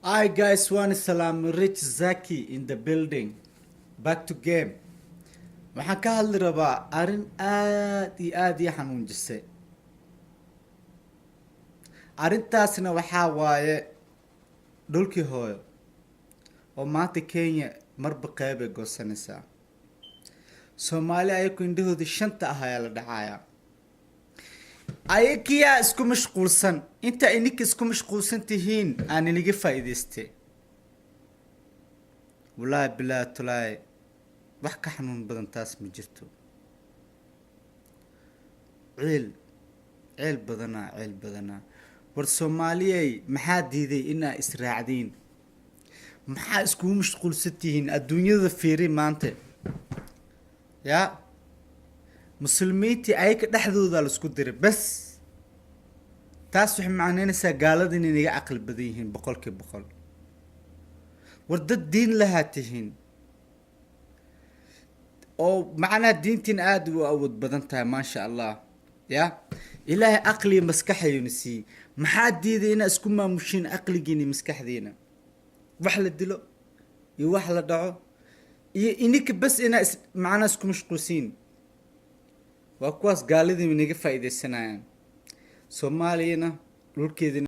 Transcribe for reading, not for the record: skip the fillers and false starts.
Hi guys, one salam Rich Zaki in the building. Back to game. waxaan ka hadli rabaa arrin aad iyo xanuunjisay. Arrintaasna waxaa waaye dhulkii hooyo oo maanta Kenya marba qayb ay goosanaysaa. Soomaaliya ayagu indhahooda shanta ah ayaa la dhacayaa. ayakiyaa isku mashquulsan inta ininka isku mashquulsan tihiin aan iniga faa'iidaystay. wallaahi bilaa tulaay wax ka xanuun badan taas ma jirto. ceel badanaa war Soomaaliyay maxaa diiday inaa israacdiin? maxaa isku mashquulsan tihiin adduunyada fiiri maanta? yaa muslimiintii ayaga dhexdooda la isku diray bas. taas waxay macnaynaysaa gaalada inay naga aqal badan yihiin boqolkiiba boqol. war dad diin lahaa tihiin oo macnaha diintiin aad u awood badan tahay maasha allah. yaa ilaahay aqli maskaxayna sii. maxaa diiday inaa isku maamushiin aqligiina maskaxdiina? wax la dilo iyo wax la dhaco iyo ininka bas inaa macnaha isku mashquulsiin. waa kuwaas gaaladii naga faa'iidaysanayaan. Soomaaliyana dhulkeedina